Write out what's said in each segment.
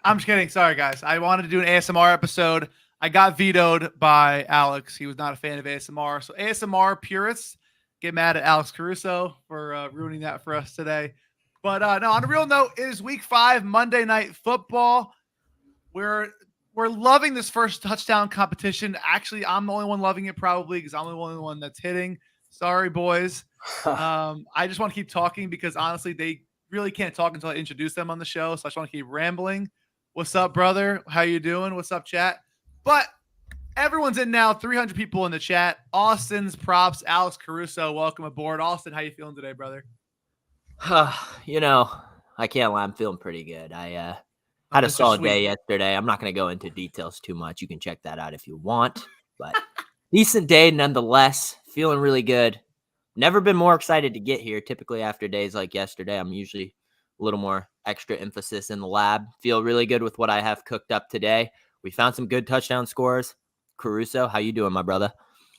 I'm just kidding. Sorry, guys. I wanted to do an ASMR episode. I got vetoed by Alex. He was not a fan of ASMR. So ASMR purists get mad at Alex Caruso for ruining that for us today. But no, on a real note, it is week 5, Monday Night Football. We're loving this first touchdown competition. Actually, I'm the only one loving it probably because I'm the only one that's hitting. Sorry, boys. I just want to keep talking because honestly, they really can't talk until I introduce them on the show. So I just want to keep rambling. What's up, brother? How you doing? What's up, chat? But everyone's in now. 300 people in the chat. Austin's props. Alex Caruso, welcome aboard. Austin, how you feeling today, brother? I can't lie. I'm feeling pretty good. I had a solid day yesterday. I'm not going to go into details too much. You can check that out if you want. But decent day nonetheless. Feeling really good. Never been more excited to get here. Typically after days like yesterday, I'm usually a little more extra emphasis in the lab. Feel really good with what I have cooked up today. We found some good touchdown scores. Caruso, how you doing, my brother?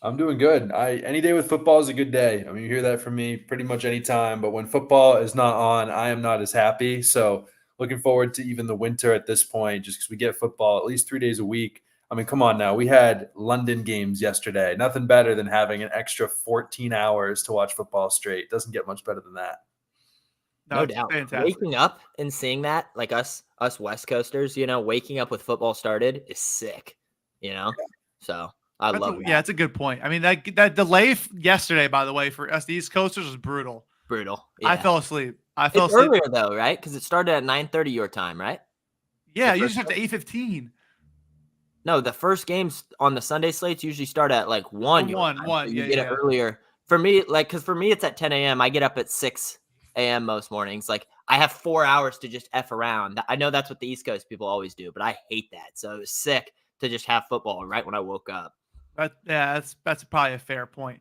I'm doing good. Any day with football is a good day. I mean, you hear that from me pretty much any time. But when football is not on, I am not as happy. So looking forward to even the winter at this point, just because we get football at least 3 days a week. I mean, come on now. We had London games yesterday. Nothing better than having an extra 14 hours to watch football straight. Doesn't get much better than that. No doubt. Fantastic. Waking up and seeing that, like us West Coasters, waking up with football started is sick, So I love that. Yeah, it's a good point. I mean, that delay yesterday, by the way, for us, the East Coasters was brutal. Brutal. Yeah. I fell asleep. It's earlier, though, right? Because it started at 9:30 your time, right? Yeah, you just have to 8:15. No, the first games on the Sunday slates usually start at like 1. So you get it earlier. For me, because for me, it's at 10 a.m. I get up at 6 a.m. most mornings. Like, I have 4 hours to just F around. I know that's what the East Coast people always do, but I hate that. So it was sick to just have football right when I woke up. That's probably a fair point.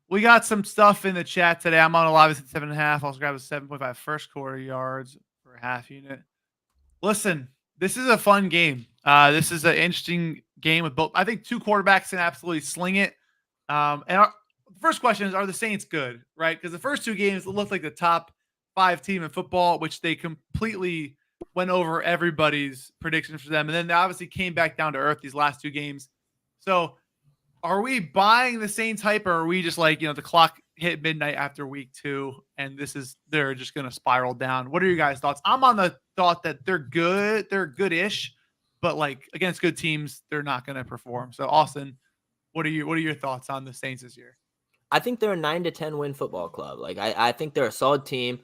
We got some stuff in the chat today. I'm on a live at 7.5. Also grab a 7.5 first quarter yards for a half unit. Listen, this is a fun game. This is an interesting game with both. I think two quarterbacks can absolutely sling it. And our first question is, are the Saints good, right? Because the first two games looked like the top 5 team in football, which they completely went over everybody's predictions for them. And then they obviously came back down to earth these last 2 games. So are we buying the Saints hype, or are we just like, the clock hit midnight after week 2 and they're just going to spiral down? What are your guys' thoughts? I'm on the thought that they're good. They're good-ish, but like against good teams, they're not going to perform. So Austin, what are your thoughts on the Saints this year? I think they're a 9 to 10 win football club. Like I think they're a solid team.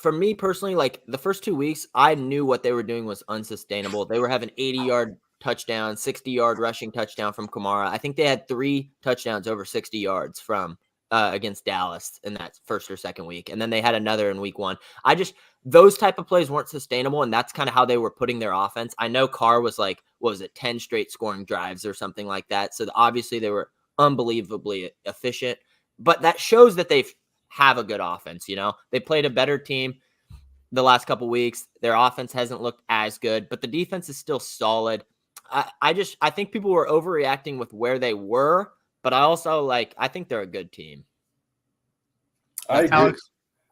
For me personally, like the first 2 weeks, I knew what they were doing was unsustainable. They were having 80-yard touchdown, 60-yard rushing touchdown from Kamara. I think they had 3 touchdowns over 60 yards from against Dallas in that first or second week. And then they had another in week 1. Those type of plays weren't sustainable, and that's kind of how they were putting their offense. I know Carr was like, 10 straight scoring drives or something like that. So obviously they were unbelievably efficient, but that shows that they have a good offense. They played a better team the last couple weeks. Their offense hasn't looked as good, but the defense is still solid. I think people were overreacting with where they were, but I think they're a good team. I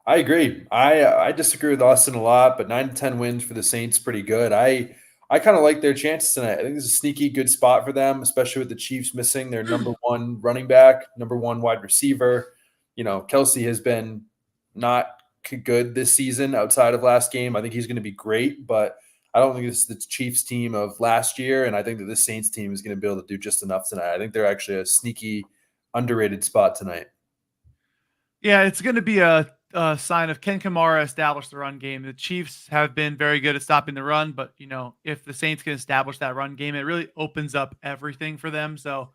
agree. I disagree with Austin a lot, but 9 to 10 wins for the Saints, pretty good. I kind of like their chances tonight. I think this is a sneaky good spot for them, especially with the Chiefs missing their number 1 running back, number 1 wide receiver. Kelce has been not good this season outside of last game. I think he's going to be great, but I don't think this is the Chiefs team of last year, and I think that this Saints team is going to be able to do just enough tonight. I think they're actually a sneaky, underrated spot tonight. Yeah, it's going to be a sign of can Kamara establish the run game. The Chiefs have been very good at stopping the run, but if the Saints can establish that run game, it really opens up everything for them. So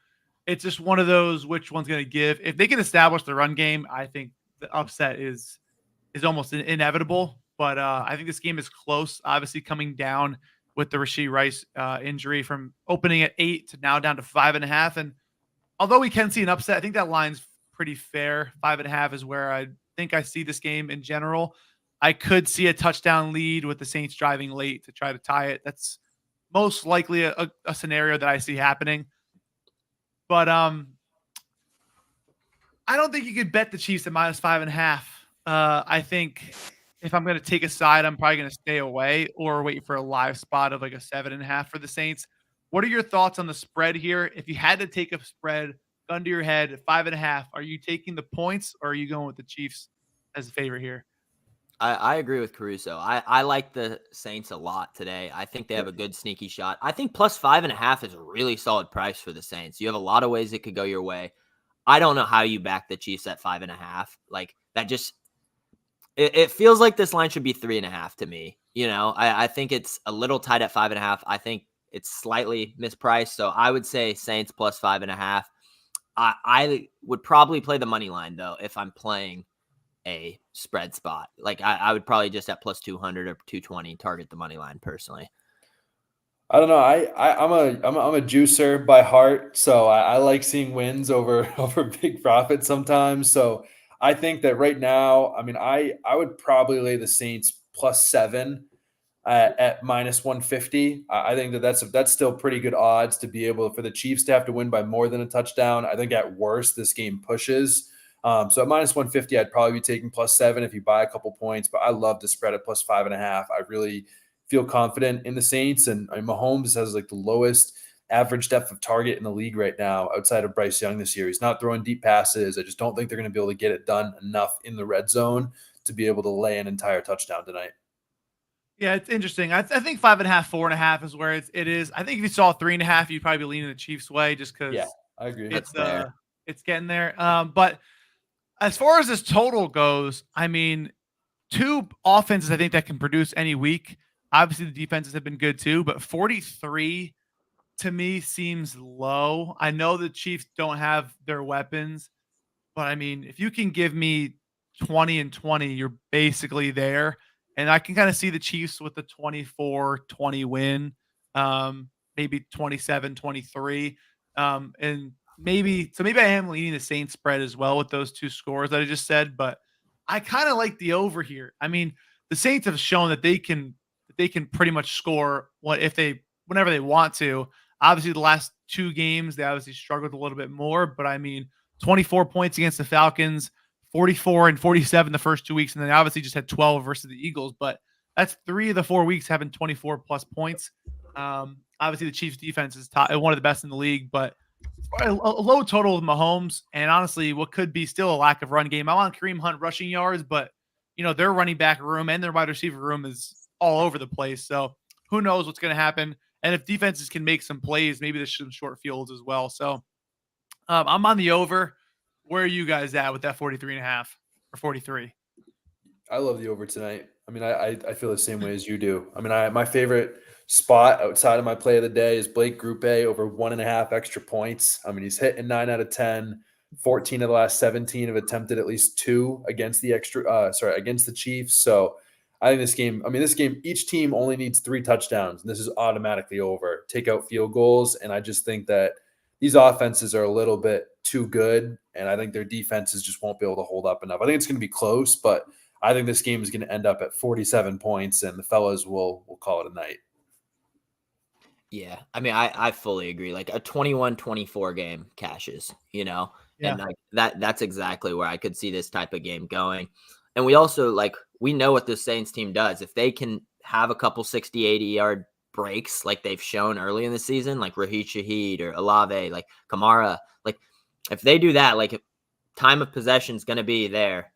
it's just one of those, which one's going to give. If they can establish the run game, I think the upset is almost inevitable. But I think this game is close, obviously coming down with the Rashee Rice injury from opening at 8 to now down to 5.5. And although we can see an upset, I think that line's pretty fair. 5.5 is where I think I see this game in general. I could see a touchdown lead with the Saints driving late to try to tie it. That's most likely a scenario that I see happening. But I don't think you could bet the Chiefs at -5.5. I think if I'm going to take a side, I'm probably going to stay away or wait for a live spot of like a 7.5 for the Saints. What are your thoughts on the spread here? If you had to take a spread, gun to your head at 5.5, are you taking the points or are you going with the Chiefs as a favorite here? I agree with Caruso. I like the Saints a lot today. I think they have a good sneaky shot. I think plus 5.5 is a really solid price for the Saints. You have a lot of ways it could go your way. I don't know how you back the Chiefs at 5.5. Like that just it feels like this line should be 3.5 to me. I think it's a little tight at 5.5. I think it's slightly mispriced. So I would say Saints plus 5.5. I would probably play the money line though if I'm playing a spread spot. Like I would probably just at plus 200 or 220 target the money line personally. I don't know. I'm a juicer by heart, so I like seeing wins over big profits sometimes. So I think that right now, I mean, I would probably lay the Saints plus 7 at minus 150. I think that's still pretty good odds to be able for the Chiefs to have to win by more than a touchdown. I think at worst this game pushes. So at minus 150, I'd probably be taking plus 7 if you buy a couple points. But I love to spread at plus 5.5. I really feel confident in the Saints, and Mahomes has like the lowest average depth of target in the league right now outside of Bryce Young this year. He's not throwing deep passes. I just don't think they're going to be able to get it done enough in the red zone to be able to lay an entire touchdown tonight. Yeah, it's interesting. I think 5.5, 4.5 is where it is. I think if you saw 3.5, you'd probably be leaning the Chiefs' way just because I agree. it's getting there. But as far as this total goes, I mean, two offenses I think that can produce any week. Obviously, the defenses have been good too, but 43 to me seems low. I know the Chiefs don't have their weapons, but I mean, if you can give me 20 and 20, you're basically there. And I can kind of see the Chiefs with the 24-20 win, maybe 27-23. And maybe I am leaning the Saints spread as well with those two scores that I just said, but I kind of like the over here. I mean, the Saints have shown that they can pretty much score whenever they want to. Obviously, the last two games, they obviously struggled a little bit more, but I mean, 24 points against the Falcons, 44 and 47 the first 2 weeks, and then obviously just had 12 versus the Eagles. But that's 3 of the 4 weeks having 24 plus points. Obviously, the Chiefs' defense is one of the best in the league, but a low total with Mahomes, and honestly, what could be still a lack of run game. I'm on Kareem Hunt rushing yards, but their running back room and their wide receiver room is all over the place. So who knows what's going to happen? And if defenses can make some plays, maybe there's some short fields as well. So I'm on the over. Where are you guys at with that 43.5 or 43? I love the over tonight. I mean, I feel the same way as you do. I mean, my favorite spot outside of my play of the day is Blake Grupe over 1.5 extra points. I mean, he's hitting 9 out of 10. 14 of the last 17 have attempted at least 2 against the Chiefs. So I think this game, each team only needs 3 touchdowns, and this is automatically over. Take out field goals, and I just think that these offenses are a little bit too good, and I think their defenses just won't be able to hold up enough. I think it's going to be close, but I think this game is going to end up at 47 points, and the fellas will call it a night. Yeah, I mean, I fully agree. Like a 21-24 game cashes, Yeah. and like that's exactly where I could see this type of game going. And we also we know what the Saints team does. If they can have a couple 60, 80-yard breaks like they've shown early in the season, like Raheem Shaheed or Olave, like Kamara, like if they do that, like time of possession is going to be there.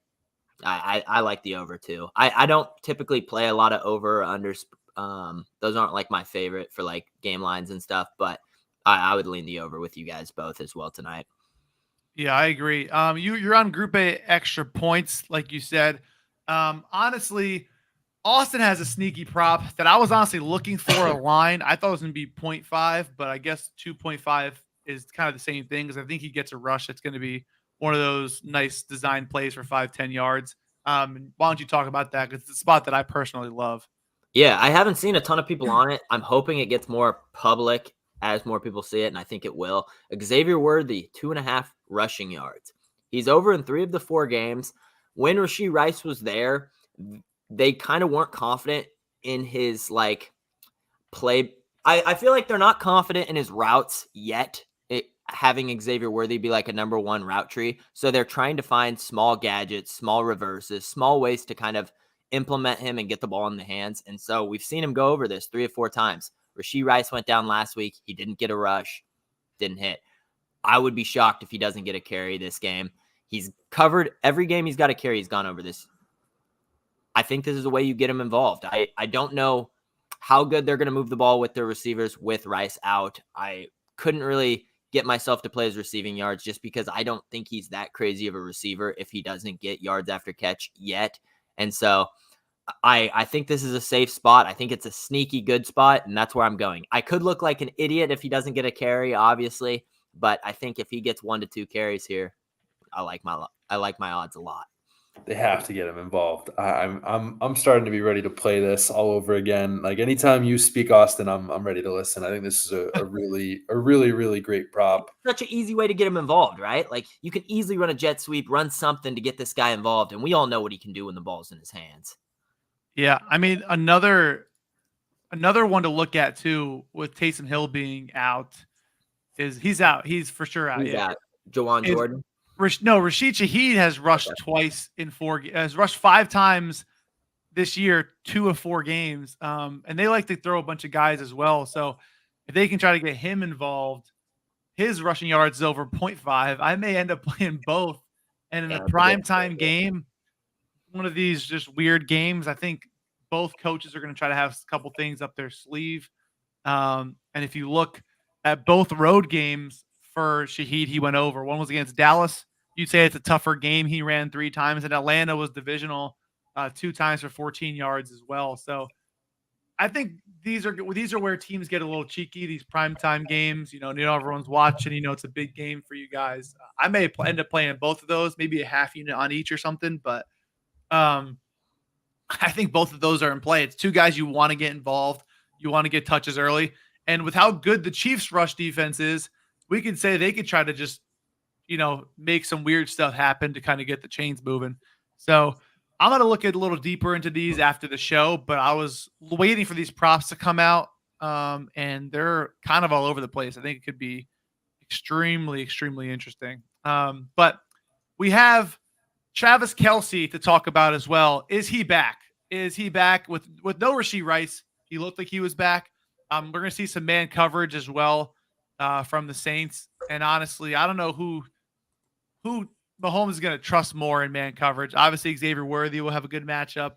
I like the over too. I don't typically play a lot of over or unders. Those aren't like my favorite for like game lines and stuff, but I would lean the over with you guys both as well tonight. Yeah, I agree. You're on Group A extra points, like you said. Honestly, Austin has a sneaky prop that I was honestly looking for a line. I thought it was going to be 0.5, but I guess 2.5 is kind of the same thing because I think he gets a rush. It's going to be one of those nice design plays for 5-10 yards. Why don't you talk about that? Because it's a spot that I personally love. Yeah, I haven't seen a ton of people on it. I'm hoping it gets more public as more people see it, and I think it will. Xavier Worthy, 2.5 rushing yards. He's over in 3 of the 4 games. When Rashee Rice was there, they kind of weren't confident in his play. I feel like they're not confident in his routes yet, having Xavier Worthy be like a number 1 route tree. So they're trying to find small gadgets, small reverses, small ways to kind of implement him and get the ball in the hands. And so we've seen him go over this 3 or 4 times. Rashee Rice went down last week. He didn't get a rush, didn't hit. I would be shocked if he doesn't get a carry this game. He's covered every game he's got a carry. He's gone over this. I think this is the way you get him involved. I don't know how good they're going to move the ball with their receivers with Rice out. I couldn't really get myself to play his receiving yards just because I don't think he's that crazy of a receiver if he doesn't get yards after catch yet. And so I think this is a safe spot. I think it's a sneaky good spot, and that's where I'm going. I could look like an idiot if he doesn't get a carry, obviously, but I think if he gets 1 to 2 carries here, I like my odds a lot. They have to get him involved. I'm starting to be ready to play this all over again. Like anytime you speak, Austin, I'm ready to listen. I think this is a really great prop. Such an easy way to get him involved, right? Like you can easily run a jet sweep, run something to get this guy involved, and we all know what he can do when the ball's in his hands. Yeah, I mean another one to look at too with Taysom Hill being out is he's out. He's for sure out. He's out. Jawan Jordan. Rashid Shaheed has rushed twice in 4. Has rushed 5 times this year, 2 of 4 games. And they like to throw a bunch of guys as well. So if they can try to get him involved, his rushing yards is over 0.5. I may end up playing both. And in a primetime game, one of these just weird games, I think both coaches are going to try to have a couple things up their sleeve. And if you look at both road games for Shaheed, he went over. One was against Dallas. You'd say it's a tougher game. He ran 3 times, and Atlanta was divisional 2 times for 14 yards as well. So I think these are where teams get a little cheeky. These primetime games, everyone's watching. It's a big game for you guys. I may end up playing both of those, maybe a half unit on each or something. But I think both of those are in play. It's 2 guys you want to get involved. You want to get touches early, and with how good the Chiefs' rush defense is, we can say they could try to just make some weird stuff happen to kind of get the chains moving. So I'm going to look a little deeper into these after the show, but I was waiting for these props to come out, and they're kind of all over the place. I think it could be extremely, extremely interesting. But we have Travis Kelce to talk about as well. Is he back? Is he back with no Rashee Rice? He looked like he was back. We're going to see some man coverage as well from the Saints. And honestly, I don't know who Mahomes is going to trust more in man coverage. Obviously, Xavier Worthy will have a good matchup.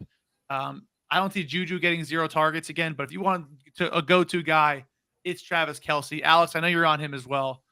I don't see Juju getting 0 targets again, but if you want a go-to guy, it's Travis Kelce. Alex, I know you're on him as well.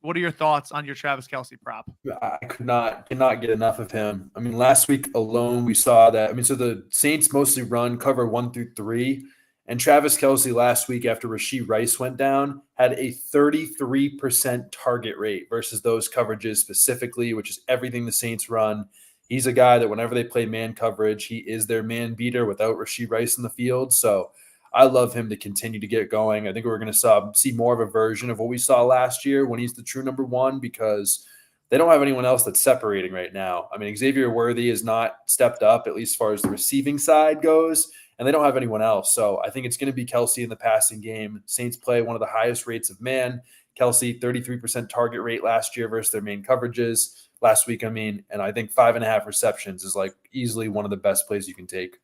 What are your thoughts on your Travis Kelce prop? I cannot get enough of him. I mean, last week alone, we saw that. I mean, so the Saints mostly run cover 1 through 3. And Travis Kelce last week after Rashee Rice went down had a 33% target rate versus those coverages specifically, which is everything the Saints run. He's a guy that whenever they play man coverage, he is their man beater without Rashee Rice in the field. So I love him to continue to get going. I think we're going to see more of a version of what we saw last year when he's the true number 1 because they don't have anyone else that's separating right now. I mean, Xavier Worthy has not stepped up, at least as far as the receiving side goes, and they don't have anyone else. So I think it's going to be Kelce in the passing game. Saints play one of the highest rates of man. Kelce, 33% target rate last year versus their main coverages last week. And I think 5.5 receptions is like easily one of the best plays you can take.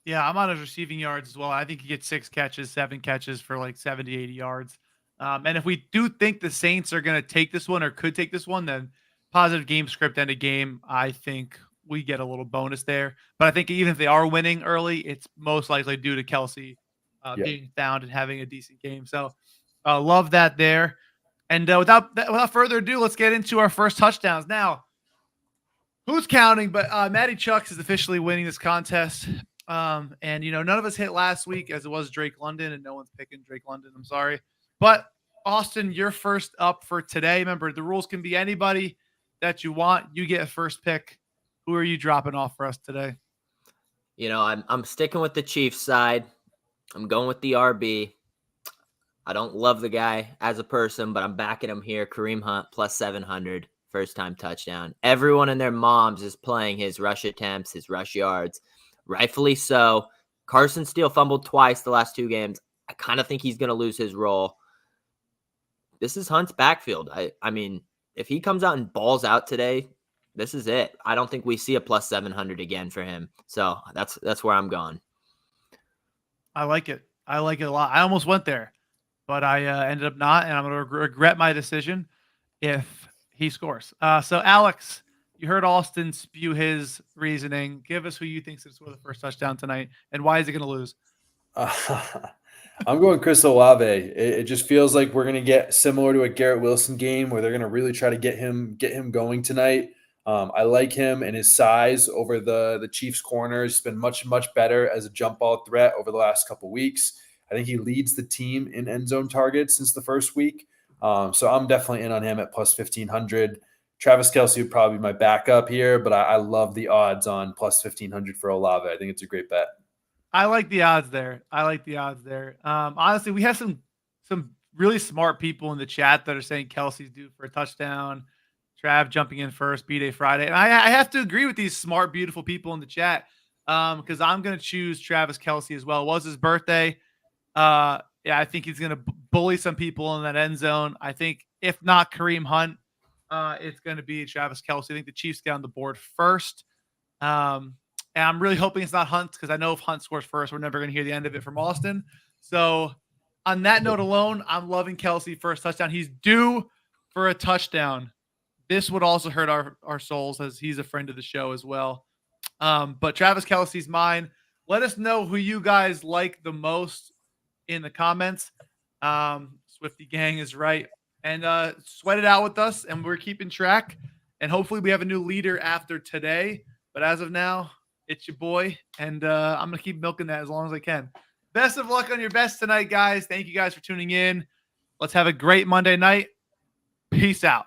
Yeah, I'm on his receiving yards as well. I think he gets 6 catches, 7 catches for like 70, 80 yards. And if we do think the Saints are going to take this one or could take this one, then positive game script end of game, I think we get a little bonus there. But I think even if they are winning early, it's most likely due to Kelce being found and having a decent game. So love that there. And without further ado, let's get into our first touchdowns. Now, who's counting? But Matty Chucks is officially winning this contest. And none of us hit last week as it was Drake London, and no one's picking Drake London. I'm sorry. But Austin, you're first up for today. Remember, the rules can be anybody that you want. You get a first pick. Who are you dropping off for us today? I'm sticking with the Chiefs side. I'm going with the RB. I don't love the guy as a person, but I'm backing him here. Kareem Hunt plus 700, first time touchdown. Everyone and their moms is playing his rush attempts, his rush yards. Rightfully so. Carson Steele fumbled twice the last 2 games. I kind of think he's going to lose his role. This is Hunt's backfield. I mean, if he comes out and balls out today, this is it. I don't think we see a plus 700 again for him. So that's where I'm going. I like it. I like it a lot. I almost went there, but I ended up not, and I'm going to regret my decision if he scores. So, Alex, you heard Austin spew his reasoning. Give us who you think is score the first touchdown tonight, and why is he going to lose? I'm going Chris Olave. It just feels like we're going to get similar to a Garrett Wilson game where they're going to really try to get him going tonight. I like him and his size over the Chiefs corners. He's been much better as a jump ball threat over the last couple weeks. I think he leads the team in end zone targets since the first week. So I'm definitely in on him at plus 1,500. Travis Kelce would probably be my backup here, but I love the odds on plus 1,500 for Olave. I think it's a great bet. I like the odds there. Honestly, we have some really smart people in the chat that are saying Kelce's due for a touchdown. Trav jumping in first, B-Day Friday. And I have to agree with these smart, beautiful people in the chat because I'm going to choose Travis Kelce as well. It was his birthday. Yeah, I think he's going to bully some people in that end zone. I think if not Kareem Hunt, it's going to be Travis Kelce. I think the Chiefs get on the board first. And I'm really hoping it's not Hunt because I know if Hunt scores first, we're never going to hear the end of it from Austin. So on that note alone, I'm loving Kelce first touchdown. He's due for a touchdown. This would also hurt our souls as he's a friend of the show as well. But Travis Kelce's mine. Let us know who you guys like the most in the comments. Swifty Gang is right. And sweat it out with us, and we're keeping track. And hopefully we have a new leader after today. But as of now, it's your boy, and I'm going to keep milking that as long as I can. Best of luck on your best tonight, guys. Thank you guys for tuning in. Let's have a great Monday night. Peace out.